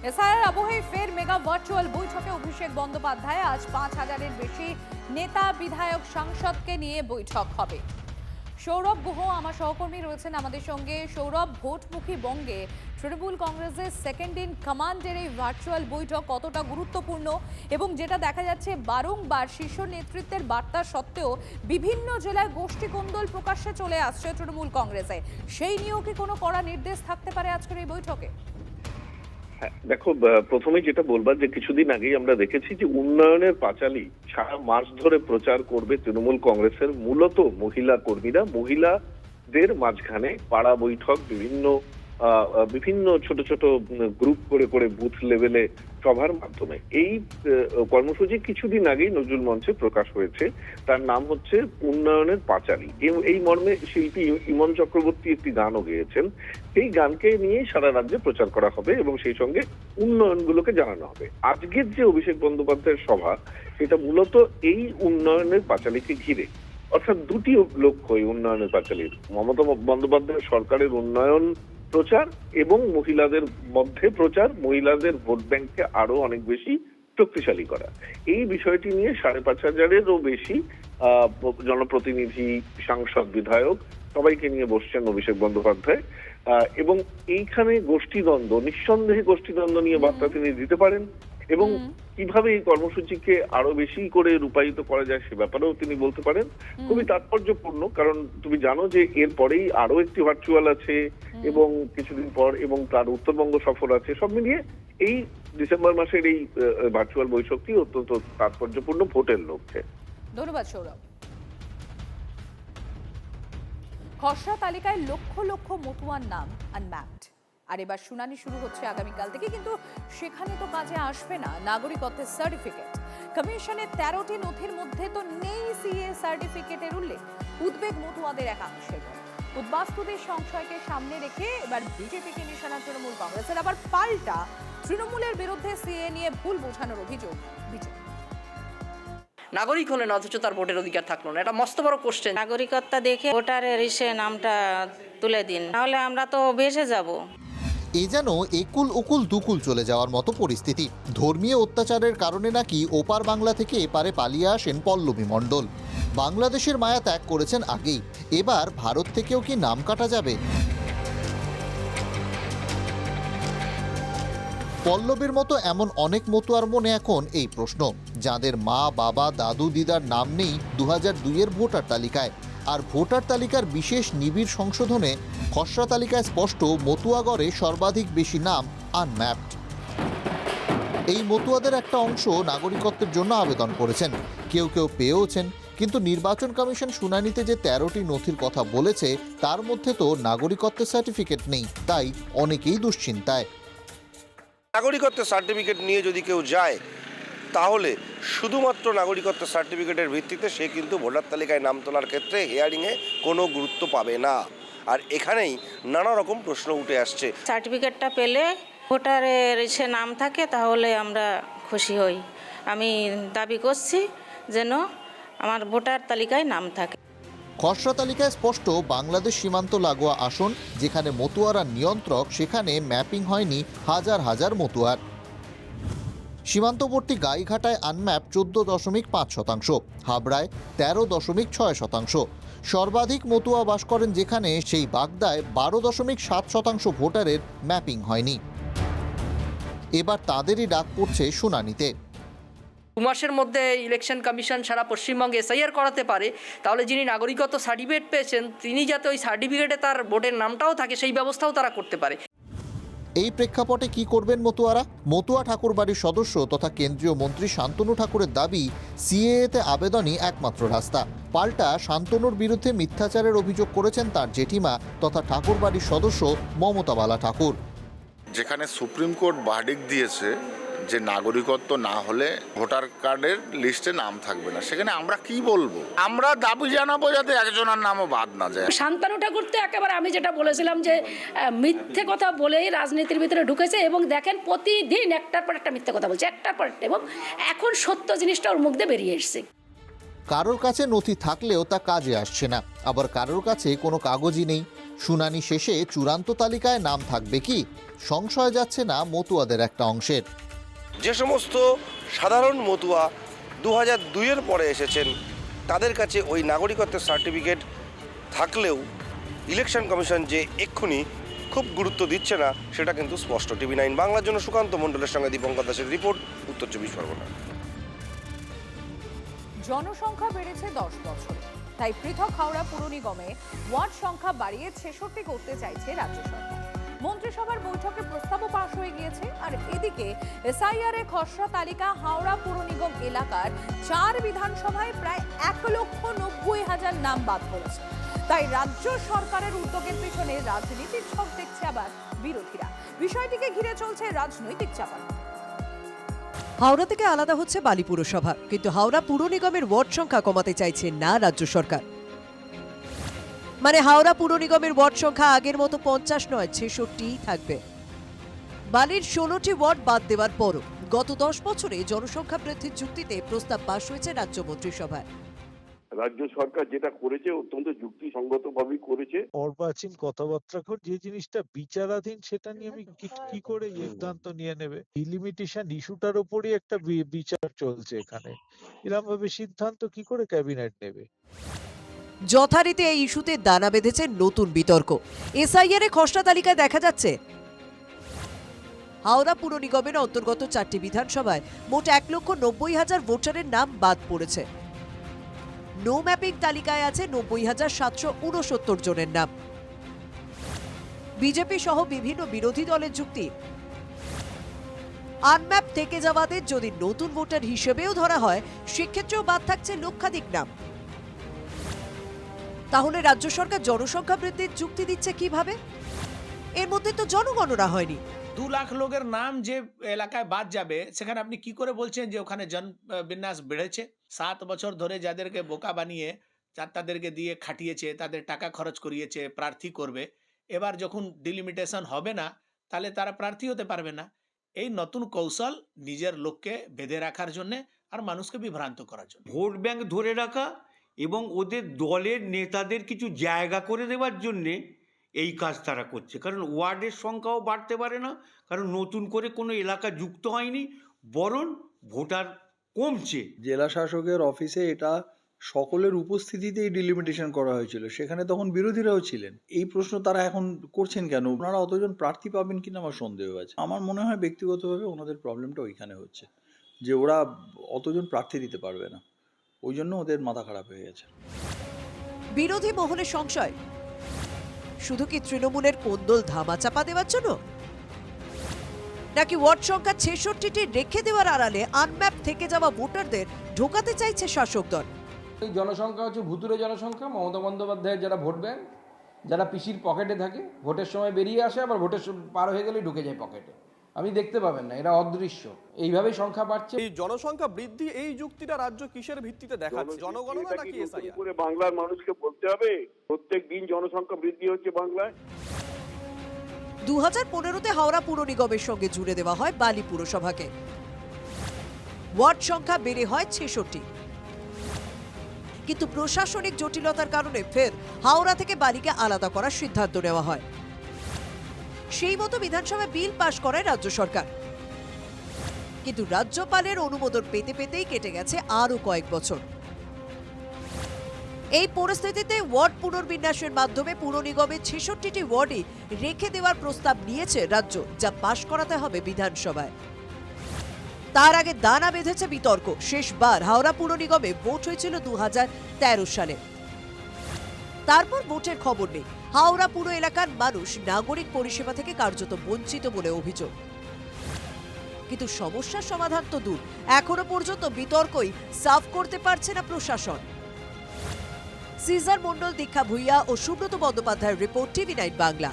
SIR আবহে ফের mega virtual বৈঠকে অভিষেক বন্দ্যোপাধ্যায়। আজ ৫,০০০-এর বেশি নেতা, বিধায়ক, সাংসদকে নিয়ে বৈঠক হবে। সৌরভ গুহ আমার সহকর্মী রয়েছেন আমাদের সঙ্গে। সৌরভ, ভোটমুখী বঙ্গে তৃণমূল কংগ্রেসের সেকেন্ড ইন কমান্ডের এই ভার্চুয়াল বৈঠক কতটা গুরুত্বপূর্ণ, এবং যেটা দেখা যাচ্ছে বারংবার শীর্ষ নেতৃত্বের বার্তা সত্ত্বেও বিভিন্ন জেলায় গোষ্ঠী কোন্দল প্রকাশ্যে চলে আসছে তৃণমূল কংগ্রেসে, সেই নিয়েও কি কোনো কড়া নির্দেশ থাকতে পারে আজকের এই বৈঠকে? দেখো, প্রথমে যেটা বলবার যে কিছুদিন আগেই আমরা দেখেছি যে উন্নয়নের পাঁচালী সারা মাস ধরে প্রচার করবে তৃণমূল কংগ্রেসের মূলত মহিলা কর্মীরা। মহিলাদের মাঝখানে পাড়া বৈঠক, বিভিন্ন ছোট ছোট গ্রুপ করে করে বুথ লেভেলে সভার মাধ্যমে এই কর্মসূচি কিছুদিন আগেই নজরুল মঞ্চে প্রকাশ হয়েছে। তার নাম হচ্ছে উন্নয়নের পাঁচালী। এই মর্মে শিল্পী ইমন চক্রবর্তী একটি গানও গেয়েছেন। সেই গানকে নিয়ে সারা রাজ্যে প্রচার করা হবে এবং সেই সঙ্গে উন্নয়নগুলোকে জানানো হবে। আজকের যে অভিষেক বন্দ্যোপাধ্যায়ের সভা, সেটা মূলত এই উন্নয়নের পাঁচালীকে ঘিরে। অর্থাৎ দুটি লক্ষ্য এই উন্নয়নের পাঁচালীর: মমতা বন্দ্যোপাধ্যায়ের সরকারের উন্নয়ন প্রচার এবং মহিলাদের মধ্যে প্রচার, মহিলাদের ভোট ব্যাংককে আরো অনেক বেশি শক্তিশালী করা। এই বিষয়টি নিয়ে ৫,৫০০-এরও বেশি জনপ্রতিনিধি, সাংসদ, বিধায়ক সবাইকে নিয়ে বসছেন অভিষেক বন্দ্যোপাধ্যায়। এবং এইখানে গোষ্ঠীদ্বন্দ্ব, নিঃসন্দেহে গোষ্ঠীদ্বন্দ্ব নিয়ে বার্তা তিনি দিতে পারেন এবং কিভাবে এই কর্মসূচিকে আরো বেশি করে রূপায়িত করা যায় সে ব্যাপারেও তিনি বলতে পারেন। খুবই তাৎপর্যপূর্ণ, কারণ তুমি জানো যে এরপরেই আরো একটি ভার্চুয়াল আছে এবং কিছুদিন পর এবং তার উত্তরবঙ্গ সফর আছে। সব মিলিয়ে এই ডিসেম্বর মাসের এই ভার্চুয়াল বৈঠকটি অত্যন্ত তাৎপর্যপূর্ণ ভোটের লক্ষ্যে। ধন্যবাদ সৌরভ। খসড়া তালিকায় লক্ষ লক্ষ মতুয়ার নাম আনম্যাপড, আর এবার শুনানি শুরু হচ্ছে আগামীকাল থেকে। কিন্তু সেখানে তো কাজে আসবে না নাগরিকত্বের সার্টিফিকেট। কমিশনের ১৩টি নথির মধ্যে তো নেই সিএ সার্টিফিকেটের উল্লেখ। উদ্বেগ মতুয়াদের একাংশের। উদ্বাস্তুদের সংশয়কে সামনে রেখে এবার বিজেপিকে নিশানা তৃণমূল কংগ্রেসের। আবার পাল্টা তৃণমূলের বিরুদ্ধে সিএ নিয়ে ভুল বোঝানোর অভিযোগ বিজেপি। নাগরিক হলেন অথচ তার ভোটের অধিকার থাকলো না, এটা মস্ত বড় কোশ্চেন। নাগরিকত্ব দেখে ভোটারের নামটা তুলে দিন, নাহলে আমরা তো ভেসে যাব। এ যেন একুল ওকুল দুকুল চলে যাওয়ার মতো পরিস্থিতি। ধর্মীয় অত্যাচারের কারণে নাকি ওপার বাংলা থেকে এপারে পালিয়ে আসেন পল্লবী মণ্ডল। বাংলাদেশের মায়া ত্যাগ করেছেন আগেই, এবার ভারত থেকেও কি নাম কাটা যাবে? পল্লবীর মতো এমন অনেক মতুয়ার মনে এখন এই প্রশ্ন, যাদের মা, বাবা, দাদু, দিদার নাম নেই ২০০২-এর ভোটার তালিকায়। আর ভোটার তালিকার বিশেষ নিবিড় সংশোধনে খসড়া তালিকায় স্পষ্ট মতুয়াগড়ে সর্বাধিক বেশি নাম আনম্যাপড। এই মতুয়াদের একটা অংশ নাগরিকত্বের জন্য আবেদন করেছেন, কেউ কেউ পেয়েওছেন। কিন্তু নির্বাচন কমিশন শুনানিতে যে ১৩টি নথির কথা বলেছে তার মধ্যে তো নাগরিকত্বের সার্টিফিকেট নেই, তাই অনেকেই দুশ্চিন্তায়। নাগরিকত্বের সার্টিফিকেট নিয়ে যদি কেউ যায়, তাহলে শুধুমাত্র নাগরিকত্ব সার্টিফিকেটের ভিত্তিতে সে কিন্তু ভোটার তালিকায় নাম তোলার ক্ষেত্রে হিয়ারিংয়ে কোনো গুরুত্ব পাবে না। আর এখানেই নানা রকম প্রশ্ন উঠে আসছে। সার্টিফিকেটটা পেলে ভোটারের নাম থাকে, তাহলে আমরা খুশি হই। আমি দাবি করছি যেন আমার ভোটার তালিকায় নাম থাকে। খসড়া তালিকায় স্পষ্ট বাংলাদেশ সীমান্ত লাগোয়া আসন যেখানে মতুয়ারা নিয়ন্ত্রক, সেখানে ম্যাপিং হয়নি হাজার হাজার মতুয়ার। সীমান্তবর্তী গাইঘাটায় আনম্যাপ ১৪.৫%, হাবড়ায় ১৩.৬%। সর্বাধিক মতুয়া বাস করেন যেখানে, সেই বাগদায় ১২.৭% ভোটারের ম্যাপিং হয়নি। এবার তাদেরই ডাক পড়ছে শুনানিতে। ২ মাসের মধ্যে ইলেকশন কমিশন সারা পশ্চিমবঙ্গে এসআইআর করাতে পারে, তাহলে যিনি নাগরিকত্ব সার্টিফিকেট পেয়েছেন তিনি যাতে ওই সার্টিফিকেটে তার ভোটের নামটাও থাকে সেই ব্যবস্থাও তারা করতে পারে। এই প্রেক্ষাপটে কি করবেন মতুয়ারা? মতুয়া ঠাকুরবাড়ির সদস্য তথা কেন্দ্রীয় মন্ত্রী শান্তনু ঠাকুরের দাবি, সিএএতে আবেদনই একমাত্র রাস্তা। পাল্টা শান্তনুর বিরুদ্ধে মিথ্যাচারের অভিযোগ করেছেন তার জেঠিমা তথা ঠাকুরবাড়ির সদস্য মমতা বালা ঠাকুর। যেখানে সুপ্রিম কোর্ট ভার্ডিক্ট দিয়েছে যে নাগরিকত্ব না হলে ভোটার কার্ডের লিস্টে নাম থাকবে না, সেখানে আমরা কি বলবো? আমরা দাবি জানাবো যাতে একজনের নামও বাদ না যায়। শান্তনু ঠাকুর তো একেবারে আমি যেটা বলেছিলাম যে মিথ্যে কথা বলেই রাজনীতির ভিতরে ঢুকেছে, এবং দেখেন প্রতিদিন একটার পর একটা মিথ্যে কথা বলছে, একটার পর একটা, এবং এখন সত্য জিনিসটা ওর মুখ দিয়ে বেরিয়ে এসছে। কারোর কাছে নথি থাকলেও তা কাজে আসছে না, আবার কারোর কাছে কোনো কাগজই নেই। শুনানি শেষে চূড়ান্ত তালিকায় নাম থাকবে কি সংশয় যাচ্ছে না মতুয়াদের একটা অংশের। যে সমস্ত সাধারণ মতুয়া 2002-এর পরে এসেছেন তাদের কাছে ওই নাগরিকত্বের সার্টিফিকেট থাকলেও ইলেকশন কমিশন যে এক্ষুনি খুব গুরুত্ব দিচ্ছে না সেটা কিন্তু স্পষ্ট। টিভি 9 বাংলার জন্য সুকান্ত মণ্ডলের সঙ্গে দীপঙ্কর দাসের রিপোর্ট, উত্তর 24 পরগনা। জনসংখ্যা বেড়েছে 10 বছরে, তাই পৃথক হাওড়া পুর নিগমে ওয়ার্ড সংখ্যা বাড়িয়ে 66 করতে চাইছে রাজ্য সরকার। মন্ত্রিসভার বৈঠকে প্রস্তাবও পাশ হয়ে গিয়েছে। আর এদিকে এসআইআর এর খসড়া তালিকা হাওড়া পুর নিগম এলাকার 4 বিধানসভায় প্রায় 1,90,000 নাম বাদ পড়েছে। তাই রাজ্য সরকারের উদ্যোগের পিছনে রাজনীতির ছক দেখছে আবার বিরোধীরা। বিষয়টিকে ঘিরে চলছে রাজনৈতিক চাপান। হাওড়া থেকে আলাদা হচ্ছে বালি পুরসভা, কিন্তু হাওড়া পুর নিগমের ওয়ার্ড সংখ্যা কমাতে চাইছে না রাজ্য সরকার। মানে হাওড়া পুর নিগমের ওয়ার্ড সংখ্যা আগের মতো 50 নয়, 66 থাকবে। বালির 16টি ওয়ার্ড বাদ দেওয়ার পরও গত 10 বছরে জনসংখ্যা বৃদ্ধির যুক্তিতে প্রস্তাব পাশ হয়েছে রাজ্য মন্ত্রিসভায়। রাজ্য সরকার যেটা করেছে অত্যন্ত যুক্তিসঙ্গতভাবেই করেছে। অর্বাচীন কথাবার্তা যে জিনিসটা বিচারাধীন সেটা নিয়ে আমি কি করে সিদ্ধান্ত নিয়ে নেবে? ডিলিমিটেশন ইস্যুটার উপরই একটা বিচার চলছে এখানে, এরকম ভাবে সিদ্ধান্ত কি করে ক্যাবিনেট নেবে? যথারীতি এই ইস্যুতে দানা বেঁধেছে নতুন বিতর্ক। এসআইআর এর খসড়া তালিকায় দেখা যাচ্ছে হাওড়া পুর নিগমের অন্তর্গত 4টি বিধানসভায় মোট 1,90,000 ভোটারের নাম বাদ পড়েছে। নো ম্যাপিং তালিকায় আছে 90,769 জনের নাম। বিজেপি সহ বিভিন্ন বিরোধী দলের যুক্তি, আনম্যাপ থেকে যাওয়াদের যদি নতুন ভোটার হিসেবেও ধরা হয় সেক্ষেত্রেও বাদ থাকছে লক্ষাধিক নাম। তাহলে রাজ্য সরকার জনসংখ্যা বৃদ্ধির যুক্তি দিচ্ছে কিভাবে? এর মধ্যে তো জনগণনা হয়নি। 2 লাখ লোকের নাম যে এলাকায় বাদ যাবে সেখানে আপনি কি করে বলছেন যে ওখানে জনবিন্যাস বেড়েছে? 7 বছর ধরে যাদেরকে বোকা বানিয়ে তাদেরকে দিয়ে খাটিয়েছে, তাদের টাকা খরচ করিয়েছে, প্রার্থী করবে, এবার যখন ডিলিমিটেশন হবে না তাহলে তারা প্রার্থী হতে পারবে না। এই নতুন কৌশল নিজের লোককে বেঁধে রাখার জন্য আর মানুষকে বিভ্রান্ত করার জন্য। ভোট ব্যাংক ধরে রাখা এবং ওদের দলের নেতাদের কিছু জায়গা করে দেওয়ার জন্যে এই কাজ তারা করছে। কারণ ওয়ার্ডের সংখ্যাও বাড়তে পারে না, কারণ নতুন করে কোনো এলাকা যুক্ত হয়নি, বরং ভোটার কমছে। জেলা শাসকের অফিসে এটা সকলের উপস্থিতিতেই ডিলিমিটেশন করা হয়েছিল, সেখানে তখন বিরোধীরাও ছিলেন। এই প্রশ্ন তারা এখন করছেন কেন? ওনারা অতজন প্রার্থী পাবেন কিনা আমার সন্দেহ আছে। আমার মনে হয় ব্যক্তিগতভাবে ওনাদের প্রবলেমটা ওইখানে হচ্ছে যে ওরা অতজন প্রার্থী দিতে পারবে না, ওই জন্য ওদের মাথা খারাপ হয়ে গেছে। বিরোধী মহলের সংশয়, শুধু কি তৃণমূলের কোন্দল ধামাচাপা দেওয়ার জন্য, নাকি ওয়ার্ড সংখ্যা 66টি রেখে দেওয়ার আড়ালে আনম্যাপ থেকে যাওয়া ভোটারদের ঢোকাতে চাইছে শাসক দল? এই জনসংখ্যা হচ্ছে ভুতুরে জনসংখ্যা। মমতা বন্দ্যোপাধ্যায়ের যারা ভোট ব্যাংক, যারা পিসির পকেটে থাকে, ভোটের সময় বেরিয়ে আসে, আবার ভোটের পার হয়ে গেলেই ঢুকে যায় পকেটে। আপনি দেখতে পাবেন না, এরা অদৃশ্য। এইভাবেই সংখ্যা বাড়ছে। এই জনসংখ্যা বৃদ্ধি, এই যুক্তিটা রাজ্য কিসের ভিত্তিতে দেখাচ্ছে? জনগণনা নাকি এসআইআর? বাংলার মানুষকে বলতে হবে প্রত্যেক দিন জনসংখ্যা বৃদ্ধি হচ্ছে বাংলায়। 2015-তে হাওড়া পুর নিগমের সঙ্গে জুড়ে দেওয়া হয় বালি পুরসভাকে। ওয়ার্ড সংখ্যা বেড়ে হয় 66, কিন্তু প্রশাসনিক জটিলতার কারণে ফের হাওড়া থেকে বালিকে আলাদা করার সিদ্ধান্ত নেওয়া হয়। সেই মতো বিধানসভায় বিল পাশ করে রাজ্য সরকার, কিন্তু রাজ্যপালের অনুমোদন পেতে পেতেই কেটে গেছে আরো কয়েক বছর। এই পরিস্থিতিতে ওয়ার্ড পুনর্বিন্যাসের মাধ্যমে পুর নিগমের 66টি ওয়ার্ডই রেখে দেওয়ার প্রস্তাব নিয়েছে রাজ্য, যা পাশ করাতে হবে বিধানসভায়। তার আগে দানা বেঁধেছে বিতর্ক। শেষবার হাওড়া পুর নিগমে ভোট হয়েছিল 2013 সালে। তারপর ভোটের খবর নেই। হাওড়া পুর এলাকার মানুষ নাগরিক পরিষেবা থেকে কার্যত বঞ্চিত বলে অভিযোগ। কিন্তু সমস্যার সমাধান তো দূর, এখনো পর্যন্ত বিতর্কই সাফ করতে পারছে না প্রশাসন। সিজার মণ্ডল, দীক্ষা ভুইয়া ও সুব্রত বন্দ্যোপাধ্যায়ের রিপোর্ট, টিভি 9 বাংলা।